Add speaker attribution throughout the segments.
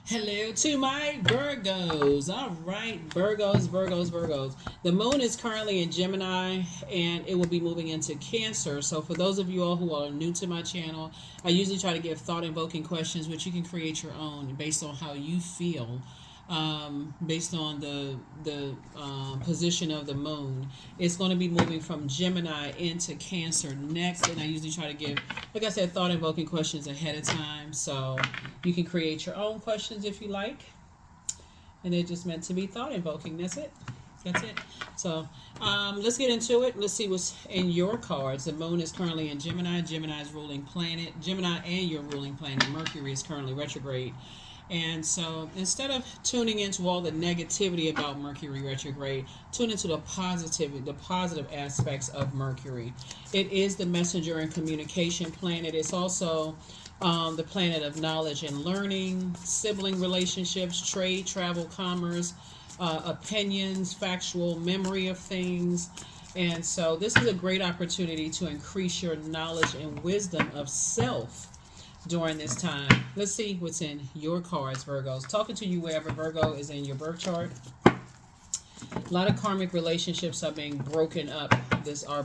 Speaker 1: Hello to my Virgos. All right, Virgos. The moon is currently in Gemini and it will be moving into Cancer. So, for those of you all who are new to my channel, I usually try to give thought invoking questions, which you can create your own based on how you feel. Based on the position of the moon, it's going to be moving from Gemini into Cancer next, and I usually try to give, like I said, thought invoking questions ahead of time, so you can create your own questions if you like, and they're just meant to be thought invoking. That's it. So let's get into it. Let's see what's in your cards. The moon is currently in Gemini. Gemini's ruling planet. Gemini and your ruling planet, Mercury, is currently retrograde. And so instead of tuning into all the negativity about Mercury retrograde, tune into the positive aspects of Mercury. It is the messenger and communication planet. It's also the planet of knowledge and learning, sibling relationships, trade, travel, commerce, opinions, factual memory of things. And so this is a great opportunity to increase your knowledge and wisdom of self during this time. Let's see what's in your cards, Virgos. Talking to you wherever Virgo is in your birth chart. A lot of karmic relationships are being broken up.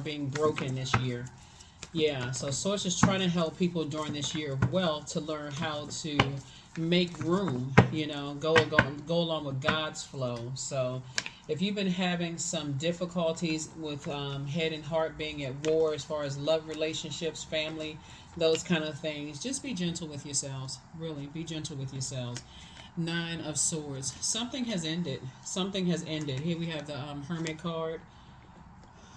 Speaker 1: Being broken this year. Yeah, so Source is trying to help people during this year well to learn how to make room, go along with God's flow. So if you've been having some difficulties with head and heart being at war as far as love relationships, family, those kind of things, just be gentle with yourselves. Really, be gentle with yourselves. Nine of Swords. Something has ended. Here we have the Hermit card.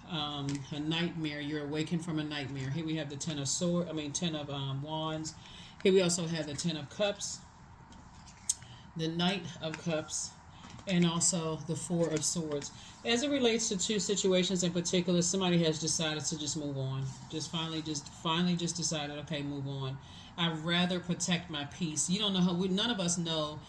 Speaker 1: A nightmare. You're awakened from a nightmare. Here we have the Ten of Wands. Here we also have the Ten of Cups, the Knight of Cups, and also the Four of Swords. As it relates to two situations in particular, somebody has decided to just move on. Finally decided, okay, move on. I'd rather protect my peace. You don't know none of us know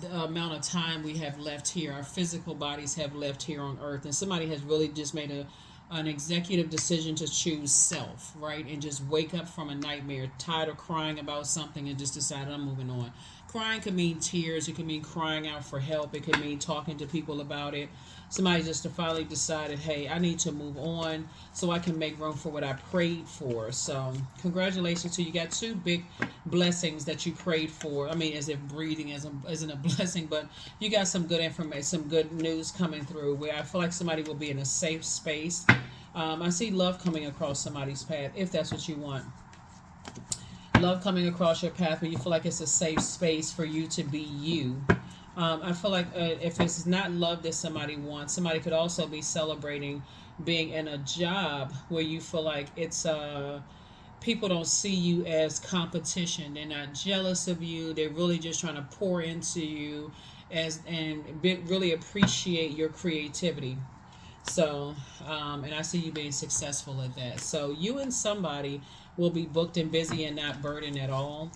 Speaker 1: the amount of time we have left here. Our physical bodies have left here on earth, and somebody has really just made an executive decision to choose self, right? And just wake up from a nightmare, tired of crying about something, and just decided I'm moving on. Crying could mean tears. It could mean crying out for help. It could mean talking to people about it. Somebody just finally decided, hey, I need to move on so I can make room for what I prayed for. So congratulations to you. Got two big blessings that you prayed for. I mean, as if breathing isn't a blessing, but you got some good information, some good news coming through where I feel like somebody will be in a safe space. I see love coming across somebody's path if that's what you want. Love coming across your path where you feel like it's a safe space for you to be you. I feel like if it's not love that somebody wants, somebody could also be celebrating being in a job where you feel like it's people don't see you as competition. They're not jealous of you. They're really just trying to pour into you really appreciate your creativity. So, and I see you being successful at that. So you and somebody will be booked and busy and not burdened at all,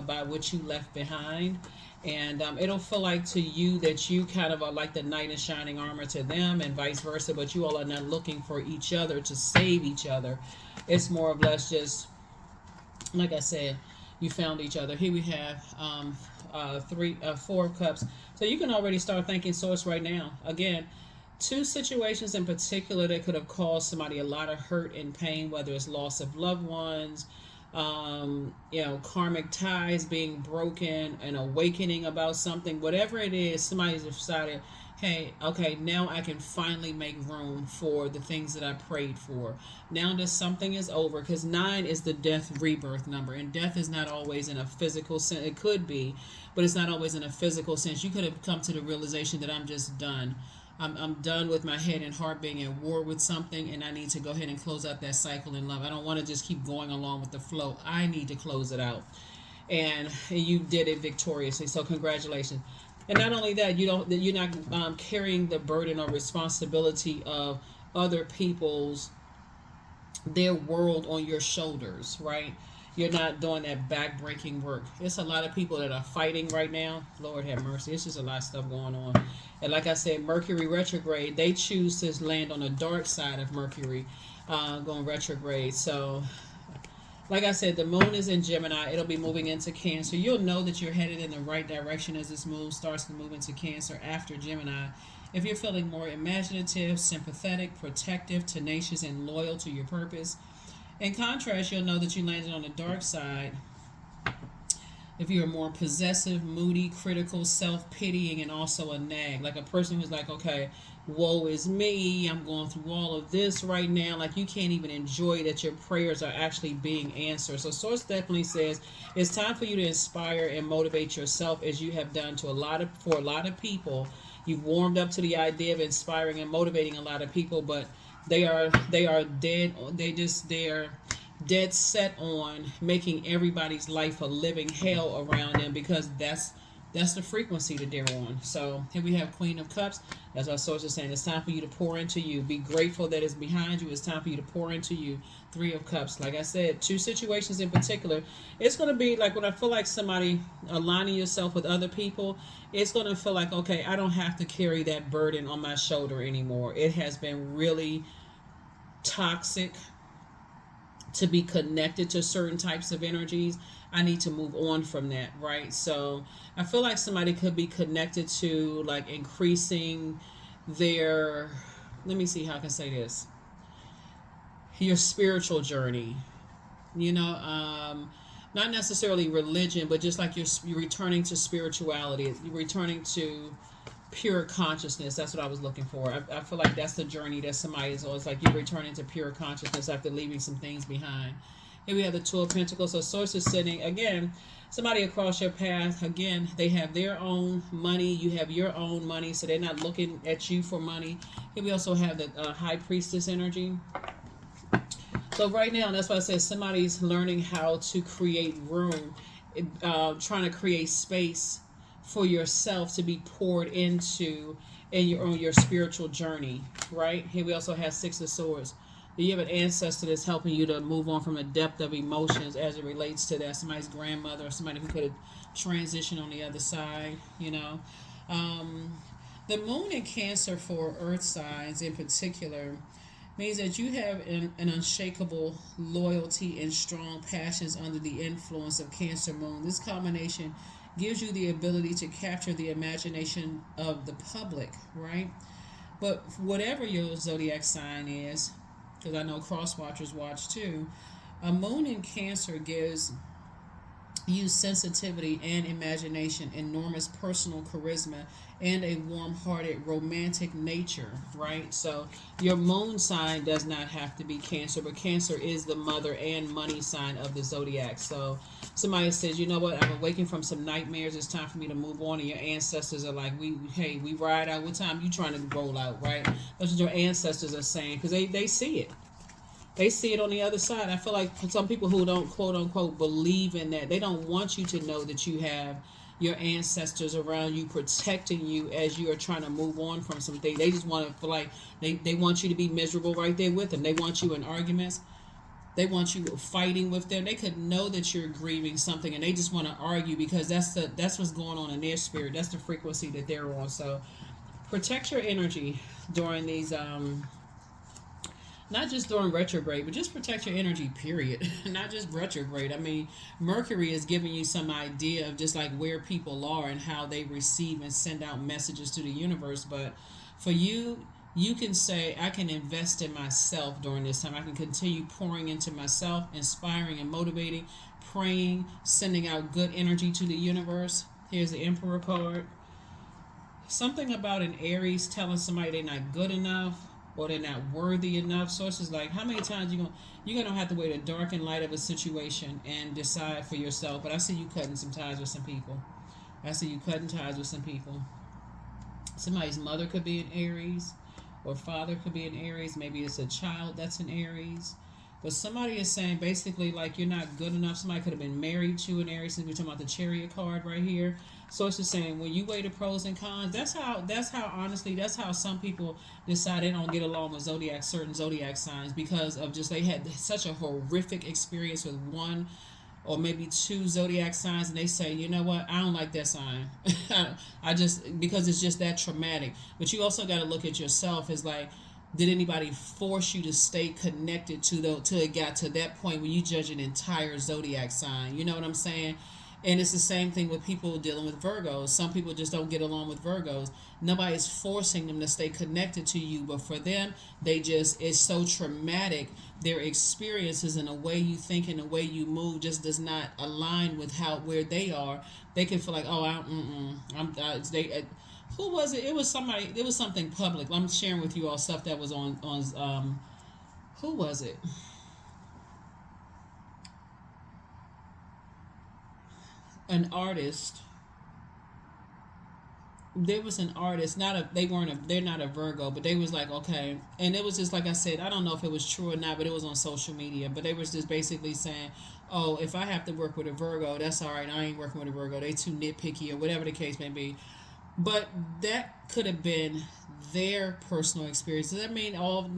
Speaker 1: by what you left behind. And it'll feel like to you that you kind of are like the knight in shining armor to them and vice versa, but you all are not looking for each other to save each other. It's more or less just, like I said, you found each other. Here we have Four of Cups. So you can already start thanking Source right now. Again, two situations in particular that could have caused somebody a lot of hurt and pain, whether it's loss of loved ones, karmic ties being broken, an awakening about something, whatever it is, somebody's decided, hey, okay, now I can finally make room for the things that I prayed for. Now that something is over, because 9 is the death rebirth number, and death is not always in a physical sense. It could be, but it's not always in a physical sense. You could have come to the realization that I'm just done. I'm done with my head and heart being at war with something, and I need to go ahead and close out that cycle in love. I don't want to just keep going along with the flow. I need to close it out, and you did it victoriously. So congratulations. And not only that, you're not carrying the burden or responsibility of other people's their world on your shoulders, right? You're not doing that back-breaking work. It's a lot of people that are fighting right now. Lord have mercy. It's just a lot of stuff going on. And like I said, Mercury retrograde, they choose to land on the dark side of Mercury going retrograde. So Like I said, the moon is in Gemini. It'll be moving into Cancer. You'll know that you're headed in the right direction as this moon starts to move into Cancer after Gemini. If you're feeling more imaginative, sympathetic, protective, tenacious, and loyal to your purpose. In contrast, you'll know that you landed on the dark side if you're more possessive, moody, critical, self-pitying, and also a nag, like a person who's like, okay, woe is me, I'm going through all of this right now, like you can't even enjoy that your prayers are actually being answered. So source definitely says it's time for you to inspire and motivate yourself, as you have done to for a lot of people. You've warmed up to the idea of inspiring and motivating a lot of people, but they are dead. They're dead set on making everybody's life a living hell around them, because that's the frequency that they're on. So here we have Queen of Cups. That's our source is saying it's time for you to pour into you. Be grateful that it's behind you. It's time for you to pour into you. Three of Cups. Like I said, two situations in particular. It's going to be like when I feel like somebody aligning yourself with other people, it's going to feel like, okay, I don't have to carry that burden on my shoulder anymore. It has been really toxic to be connected to certain types of energies. I need to move on from that, right? So I feel like somebody could be connected to like increasing their, let me see how I can say this, your spiritual journey, you know, not necessarily religion, but just like you're returning to spirituality, you're returning to pure consciousness. That's what I was looking for. I feel like that's the journey that somebody is on. It's like you're returning to pure consciousness after leaving some things behind. Here we have the Two of Pentacles. So source is sitting, again, somebody across your path. Again, they have their own money. You have your own money, so they're not looking at you for money. Here we also have the High Priestess energy. So right now, that's why I said somebody's learning how to create room, trying to create space for yourself to be poured into on your spiritual journey, right? Here we also have Six of Swords. You have an ancestor that's helping you to move on from a depth of emotions as it relates to that. Somebody's grandmother, or somebody who could have transitioned on the other side, you know. The moon in Cancer for earth signs in particular means that you have an unshakable loyalty and strong passions under the influence of Cancer moon. This combination gives you the ability to capture the imagination of the public, right? But whatever your zodiac sign is, because I know cross watchers watch too, a moon in Cancer gives you sensitivity and imagination, enormous personal charisma, and a warm-hearted romantic nature, right? So your moon sign does not have to be Cancer, but Cancer is the mother and money sign of the zodiac. So somebody says, you know what, I'm awakened from some nightmares, it's time for me to move on, and your ancestors are like, we ride out. What time you trying to roll out, right? That's what your ancestors are saying, because they see it. They see it on the other side. I feel like some people who don't quote unquote believe in that, they don't want you to know that you have your ancestors around you protecting you as you are trying to move on from something. They just want to feel like they want you to be miserable right there with them. They want you in arguments. They want you fighting with them. They could know that you're grieving something, and they just want to argue because that's what's going on in their spirit. That's the frequency that they're on. So protect your energy during these not just during retrograde, but just protect your energy, period. Not just retrograde. I mean, Mercury is giving you some idea of just like where people are and how they receive and send out messages to the universe. But for you, you can say, I can invest in myself during this time. I can continue pouring into myself, inspiring and motivating, praying, sending out good energy to the universe. Here's the Emperor card. Something about an Aries telling somebody they're not good enough, or they're not worthy enough. Sources like, how many times you're gonna have to weigh the dark and light of a situation and decide for yourself. But I see you cutting some ties with some people. Somebody's mother could be an Aries, or father could be an Aries. Maybe it's a child that's an Aries. But somebody is saying basically like you're not good enough. Somebody could have been married to an Aries, since we're talking about the Chariot card right here. So it's just saying when you weigh the pros and cons, that's how some people decide they don't get along with certain zodiac signs, because of just they had such a horrific experience with one or maybe two zodiac signs, and they say, you know what, I don't like that sign. I just, because it's just that traumatic. But you also got to look at yourself as like, Did anybody force you to stay connected to the till it got to that point where you judge an entire zodiac sign? You know what I'm saying? And it's the same thing with people dealing with Virgos. Some people just don't get along with Virgos. Nobody's forcing them to stay connected to you, but for them, they just, it's so traumatic. Their experiences and the way you think and the way you move just does not align with how where they are. They can feel like, oh, who was it? It was somebody. It was something public. I'm sharing with you all stuff that was on. Who was it? An artist. There was an artist. Not a. They weren't a. They're not a Virgo, but they was like okay, and it was just like I said. I don't know if it was true or not, but it was on social media. But they was just basically saying, "Oh, if I have to work with a Virgo, that's all right. I ain't working with a Virgo. They too nitpicky or whatever the case may be." But that could have been their personal experience. Does that mean all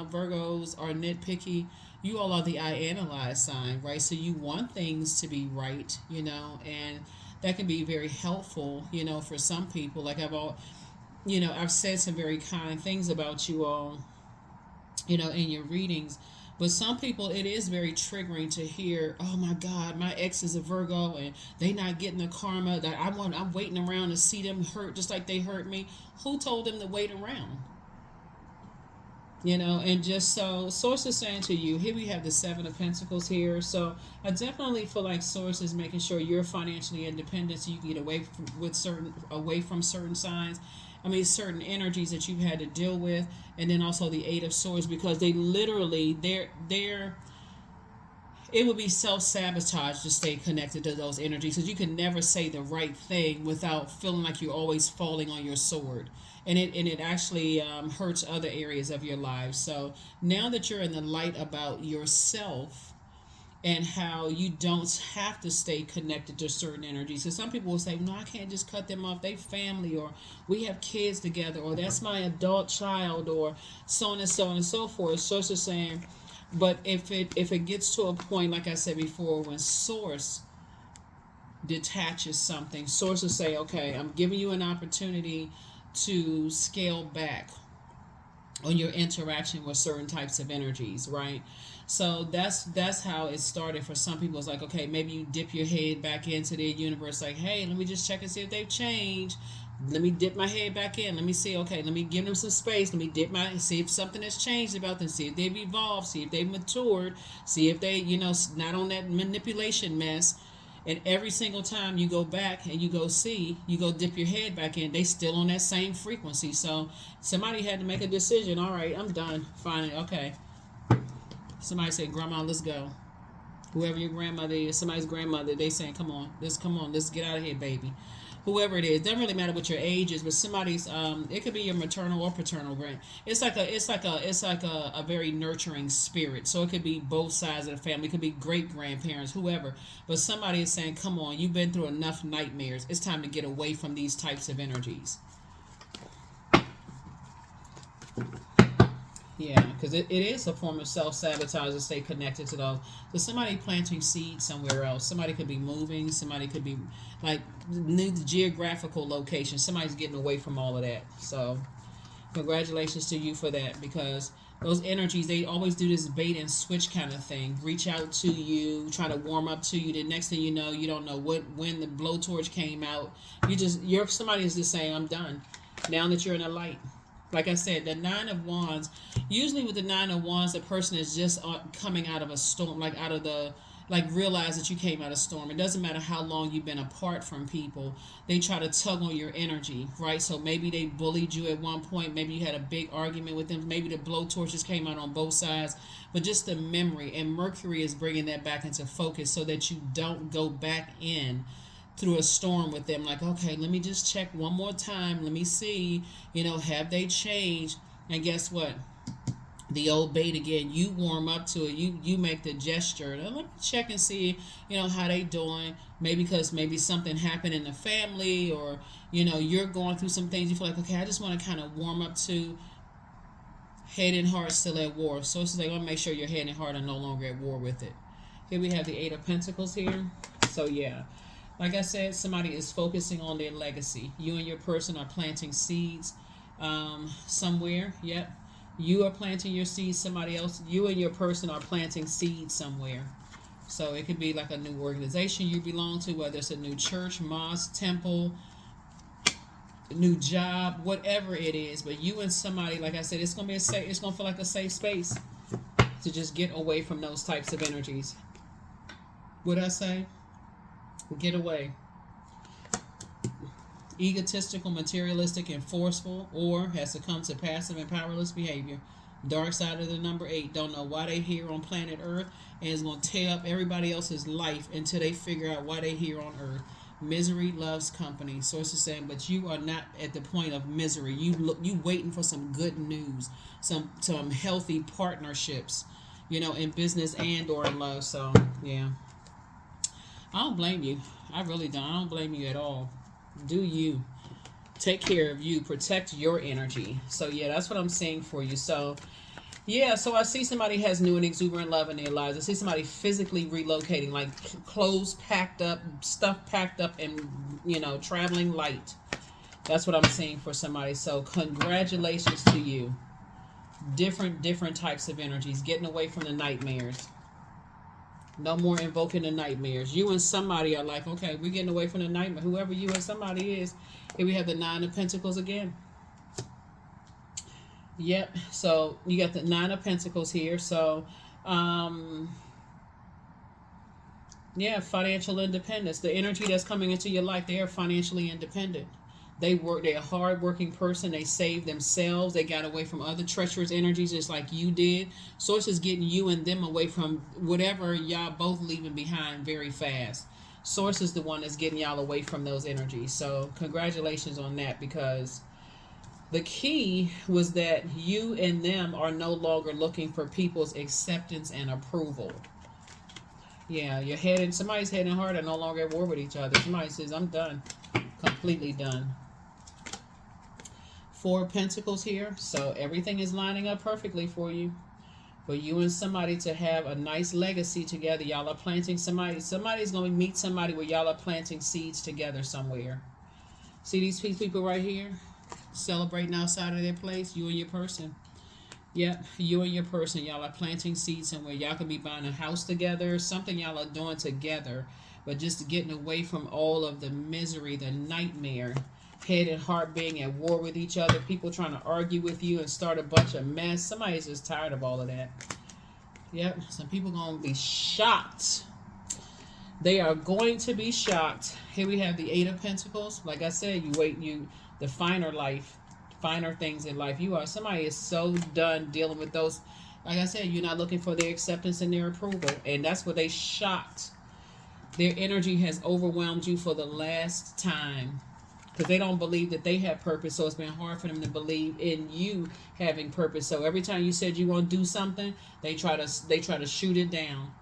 Speaker 1: Virgos are nitpicky? You all are the I analyze sign, right? So you want things to be right, and that can be very helpful, for some people. Like I've said some very kind things about you all, in your readings. But some people, it is very triggering to hear, oh my God, my ex is a Virgo and they not getting the karma that I want. I'm waiting around to see them hurt just like they hurt me. Who told them to wait around? And just so Source is saying to you, here we have the Seven of Pentacles here. So I definitely feel like Source is making sure you're financially independent so you can get away from certain signs. I mean, certain energies that you've had to deal with, and then also the Eight of Swords, because they literally, it would be self-sabotage to stay connected to those energies, because you can never say the right thing without feeling like you're always falling on your sword, and it actually hurts other areas of your lives. So now that you're in the light about yourself and how you don't have to stay connected to certain energies. So some people will say, no, I can't just cut them off. They family, or we have kids together, or that's my adult child, or so on and so on and so forth. Source is saying, but if it gets to a point, like I said before, when Source detaches something, Source will say, okay, I'm giving you an opportunity to scale back on your interaction with certain types of energies, right? So that's how it started for some people. It's like, okay, maybe you dip your head back into their universe, like, hey, let me just check and see if they've changed. Let me dip my head back in. Let me see, okay, let me give them some space. Let me see if something has changed about them, see if they've evolved, see if they've matured, see if they, not on that manipulation mess. And every single time you go back and you go dip your head back in, they still on that same frequency. So somebody had to make a decision. All right, I'm done. Finally, okay. Somebody said, Grandma, let's go. Whoever your grandmother is, somebody's grandmother, they saying, come on, let's get out of here, baby. Whoever it is, doesn't really matter what your age is, but somebody's it could be your maternal or paternal grand. It's like a very nurturing spirit. So it could be both sides of the family. It could be great grandparents, whoever. But somebody is saying, come on, you've been through enough nightmares. It's time to get away from these types of energies. Yeah, because it is a form of self-sabotage to stay connected to those. So somebody planting seeds somewhere else. Somebody could be moving. Somebody could be like new geographical location. Somebody's getting away from all of that. So congratulations to you for that, because those energies, they always do this bait and switch kind of thing. Reach out to you, try to warm up to you. The next thing you know, you don't know when the blowtorch came out. Somebody is just saying, I'm done. Now that you're in a light. Like I said, the Nine of Wands, usually with the Nine of Wands, the person is just coming out of a storm, realize that you came out of a storm. It doesn't matter how long you've been apart from people. They try to tug on your energy, right? So maybe they bullied you at one point. Maybe you had a big argument with them. Maybe the blowtorches came out on both sides. But just the memory, and Mercury is bringing that back into focus so that you don't go back in through a storm with them. Like, okay, let me just check one more time. Let me see, have they changed? And guess what? The old bait again. You warm up to it. You make the gesture. Now, let me check and see, how they doing. Maybe because something happened in the family, or, you're going through some things. You feel like, okay, I just want to kind of warm up to. Head and heart still at war. So it's like, I want to make sure your head and heart are no longer at war with it. Here we have the Eight of Pentacles here. So yeah. Like I said, somebody is focusing on their legacy. You and your person are planting seeds somewhere. Yep. You are planting your seeds. Somebody else, you and your person are planting seeds somewhere. So it could be like a new organization you belong to, whether it's a new church, mosque, temple, new job, whatever it is. But you and somebody, like I said, it's gonna be a safe. It's gonna feel like a safe space to just get away from those types of energies. What I say? Get away. Egotistical, materialistic, and forceful, or has succumbed to passive and powerless behavior. Dark side of the number 8. Don't know why they here on planet Earth, and is going to tear up everybody else's life until they figure out why they here on Earth. Misery loves company. Sources saying, but you are not at the point of misery. You waiting for some good news, some healthy partnerships, in business and or in love. So yeah, I don't blame you. I really don't. I don't blame you at all. Do you. Take care of you. Protect your energy. So yeah, that's what I'm saying for you. So yeah, so I see somebody has new and exuberant love in their lives. I see somebody physically relocating, like clothes packed up, stuff packed up, and traveling light. That's what I'm seeing for somebody. So congratulations to you. Different types of energies. Getting away from the nightmares. No more invoking the nightmares. You and somebody are like, okay, we're getting away from the nightmare. Whoever you and somebody is. Here we have the 9 of Pentacles again. Yep. So you got the 9 of Pentacles here. So, yeah, financial independence. The energy that's coming into your life, they are financially independent. They're a hard-working person. They saved themselves. They got away from other treacherous energies just like you did. Source is getting you and them away from whatever y'all both leaving behind very fast. Source is the one that's getting y'all away from those energies. So congratulations on that, because the key was that you and them are no longer looking for people's acceptance and approval. Yeah, somebody's head and heart are no longer at war with each other. Somebody says, I'm done. Completely done. 4 of Pentacles here. So everything is lining up perfectly for you. For you and somebody to have a nice legacy together. Y'all are planting somebody's going to meet somebody where y'all are planting seeds together somewhere. See these people right here? Celebrating outside of their place. You and your person. Yep, you and your person. Y'all are planting seeds somewhere. Y'all could be buying a house together. Something y'all are doing together. But just getting away from all of the misery, the nightmare. Head and heart being at war with each other. People trying to argue with you and start a bunch of mess. Somebody's just tired of all of that. Yep, some people going to be shocked. They are going to be shocked. Here we have the 8 of Pentacles. Like I said, the finer life, finer things in life. Somebody is so done dealing with those. Like I said, you're not looking for their acceptance and their approval. And that's what they shocked. Their energy has overwhelmed you for the last time. Because they don't believe that they have purpose, so it's been hard for them to believe in you having purpose. So every time you said you want to do something, they try to shoot it down.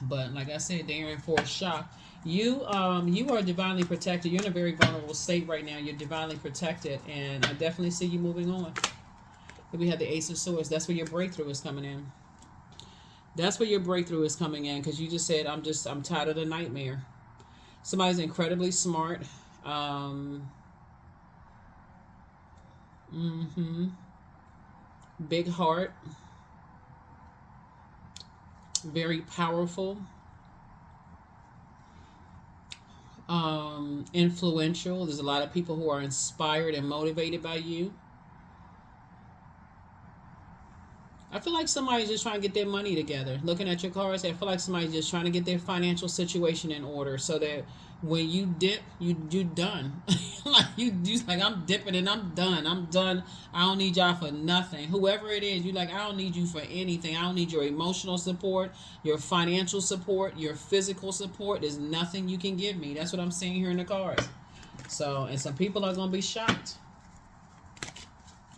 Speaker 1: But like I said, they're in for a shock. You are divinely protected. You're in a very vulnerable state right now. You're divinely protected, and I definitely see you moving on. Here we have the Ace of Swords. That's where your breakthrough is coming in. That's where your breakthrough is coming in, because you just said, I'm tired of the nightmare. Somebody's incredibly smart. Big heart. Very powerful. Influential. There's a lot of people who are inspired and motivated by you. I feel like somebody's just trying to get their money together. Looking at your cards, I feel like somebody's just trying to get their financial situation in order, so that when you dip, you're done. like I'm dipping and I'm done. I'm done. I don't need y'all for nothing. Whoever it is, you're like, I don't need you for anything. I don't need your emotional support, your financial support, your physical support. There's nothing you can give me. That's what I'm seeing here in the cards. So, and some people are going to be shocked.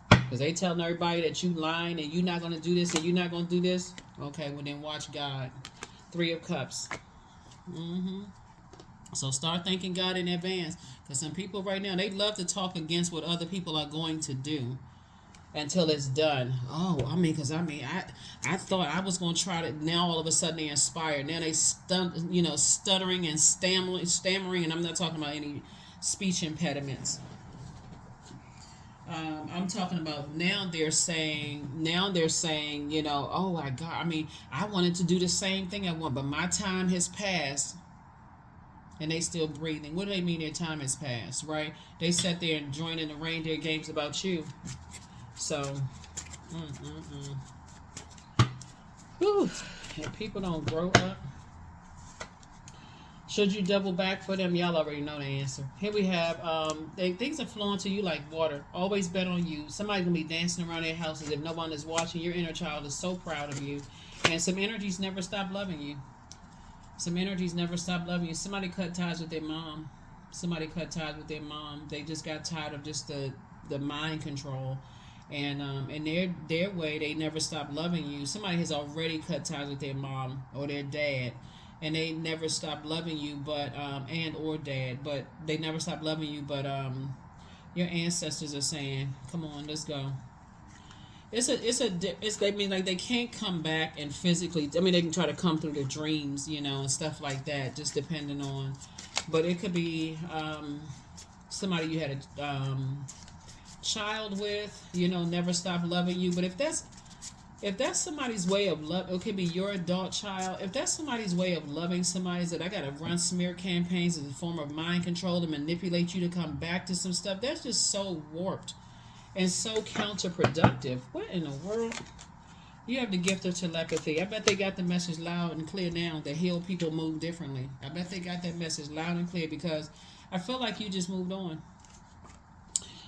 Speaker 1: Because they telling everybody that you lying and you're not going to do this and you're not going to do this. Okay, well then watch God. 3 of Cups. So start thanking God in advance. Because some people right now, they love to talk against what other people are going to do until it's done. Oh, I thought I was going to try it. Now all of a sudden they're inspired. Now they stuttering and stammering. And I'm not talking about any speech impediments. I'm talking about now they're saying, oh my God, I mean, I wanted to do the same thing I want, but my time has passed and they still breathing. What do they mean their time has passed, right? They sat there and joining the reindeer games about you. So, whew, if people don't grow up, should you double back for them? Y'all already know the answer. Here we have, things are flowing to you like water. Always bet on you. Somebody's going to be dancing around their houses if no one is watching. Your inner child is so proud of you. And some energies never stop loving you. Some energies never stop loving you. Somebody cut ties with their mom. They just got tired of just the mind control. And in their way, they never stop loving you. Somebody has already cut ties with their mom or their dad. And they never stop loving you, but and or dad, but they never stop loving you. But your ancestors are saying, "Come on, let's go." They mean like they can't come back and physically. I mean, they can try to come through the dreams, and stuff like that, just depending on. But it could be somebody you had a child with, never stop loving you. But if that's somebody's way of love, it could be your adult child. If that's somebody's way of loving somebody, that I got to run smear campaigns as a form of mind control to manipulate you to come back to some stuff, that's just so warped and so counterproductive. What in the world? You have the gift of telepathy. I bet they got the message loud and clear now that healed people move differently. I bet they got that message loud and clear because I feel like you just moved on.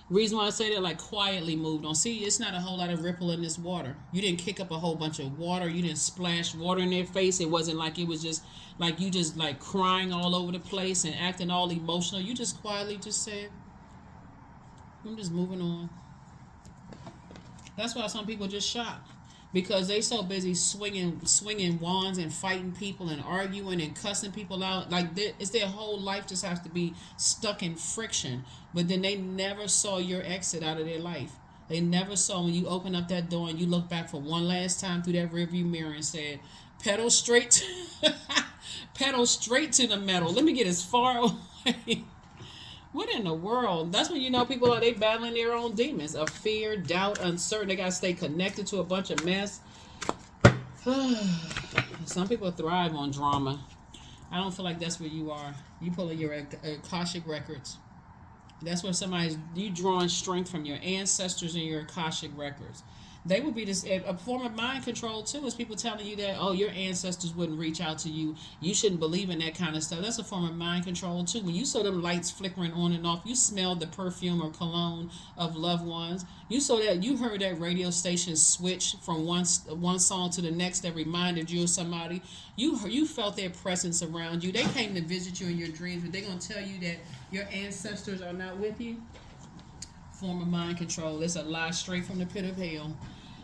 Speaker 1: Reason why I say that, like, quietly moved on. See, it's not a whole lot of ripple in this water. You didn't kick up a whole bunch of water. You didn't splash water in their face. It wasn't like it was just like you just like crying all over the place and acting all emotional. You just quietly just said, I'm just moving on. That's why some people just shocked. Because they so busy swinging wands and fighting people and arguing and cussing people out. Like, it's their whole life just has to be stuck in friction. But then they never saw your exit out of their life. They never saw when you open up that door and you look back for one last time through that rearview mirror and said, pedal straight to the metal. Let me get as far away. What in the world? That's when people they battling their own demons of fear, doubt, uncertainty. They gotta stay connected to a bunch of mess. Some people thrive on drama. I don't feel like that's where you are. You pulling your Akashic records. That's where you drawing strength from your ancestors and your Akashic records. They will be a form of mind control too, is people telling you that, oh, your ancestors wouldn't reach out to you. You shouldn't believe in that kind of stuff. That's a form of mind control too. When you saw them lights flickering on and off, you smelled the perfume or cologne of loved ones. You heard that radio station switch from one song to the next that reminded you of somebody. You felt their presence around you. They came to visit you in your dreams, but they're going to tell you that your ancestors are not with you. Form of mind control. It's a lie straight from the pit of hell.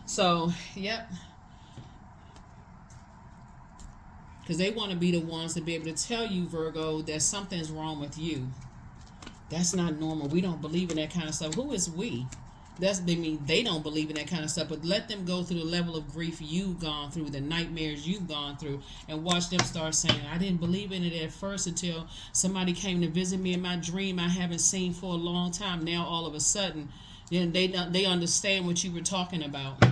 Speaker 1: So, yep. Because they want to be the ones to be able to tell you, Virgo, that something's wrong with you. That's not normal. We don't believe in that kind of stuff. Who is we? They don't believe in that kind of stuff, but let them go through the level of grief you've gone through, the nightmares you've gone through, and watch them start saying, I didn't believe in it at first until somebody came to visit me in my dream I haven't seen for a long time. Now all of a sudden, then they understand what you were talking about.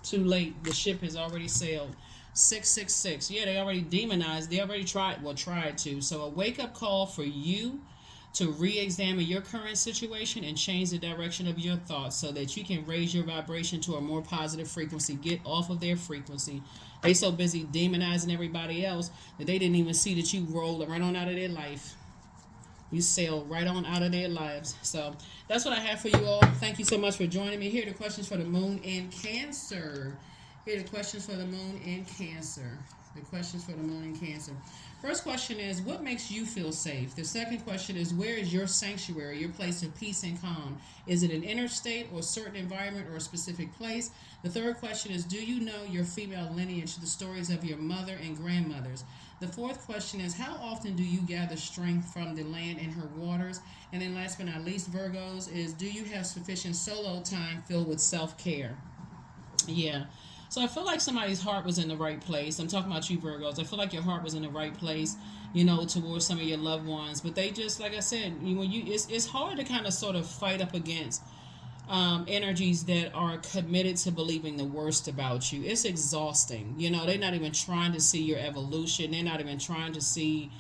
Speaker 1: Too late. The ship has already sailed. 666. Yeah, they already demonized. They already tried to. So a wake-up call for you to re-examine your current situation and change the direction of your thoughts so that you can raise your vibration to a more positive frequency. Get off of their frequency. They so busy demonizing everybody else that they didn't even see that you rolled right on out of their life. You sailed right on out of their lives. So that's what I have for you all. Thank you so much for joining me. Here are the questions for the moon in Cancer. Here are the questions for the moon in Cancer. The questions for the moon in Cancer. First question is, what makes you feel safe? The second question is, where is your sanctuary, your place of peace and calm? Is it an inner state or a certain environment or a specific place? The third question is, do you know your female lineage, the stories of your mother and grandmothers? The fourth question is, how often do you gather strength from the land and her waters? And then last but not least, Virgos, is do you have sufficient solo time filled with self-care? Yeah. So I feel like somebody's heart was in the right place. I'm talking about you, Virgos. I feel like your heart was in the right place, towards some of your loved ones. But they just, like I said, it's hard to kind of sort of fight up against energies that are committed to believing the worst about you. It's exhausting. You know, they're not even trying to see your evolution. They're not even trying to see,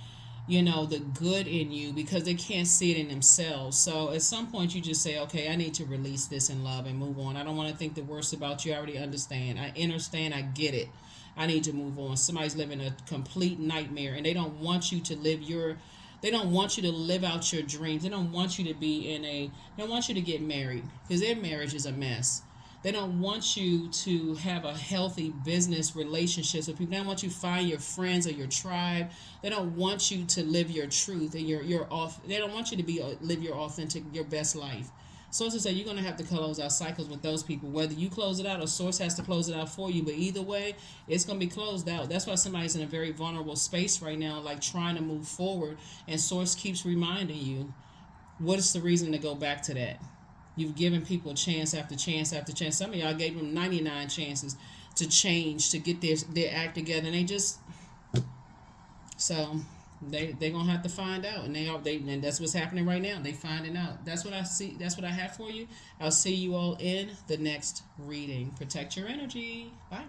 Speaker 1: you know, the good in you because they can't see it in themselves. So at some point you just say, okay, I need to release this in love and move on. I don't want to think the worst about you. I already understand. I understand. I get it. I need to move on. Somebody's living a complete nightmare and they don't want you to live your, they don't want you to live out your dreams. They don't want you to be in a, they don't want you to get married because their marriage is a mess. They don't want you to have a healthy business relationships with people. They don't want you to find your friends or your tribe. They don't want you to live your truth and your off. They don't want you to be live your authentic, your best life. Source say you're gonna have to close out cycles with those people. Whether you close it out or Source has to close it out for you, but either way, it's gonna be closed out. That's why somebody's in a very vulnerable space right now, like trying to move forward, and Source keeps reminding you, what is the reason to go back to that? You've given people chance after chance after chance. Some of y'all gave them 99 chances to change, to get their act together, and they just, so they're gonna have to find out, and and that's what's happening right now. They finding out. That's what I see. That's what I have for you. I'll see you all in the next reading. Protect your energy. Bye.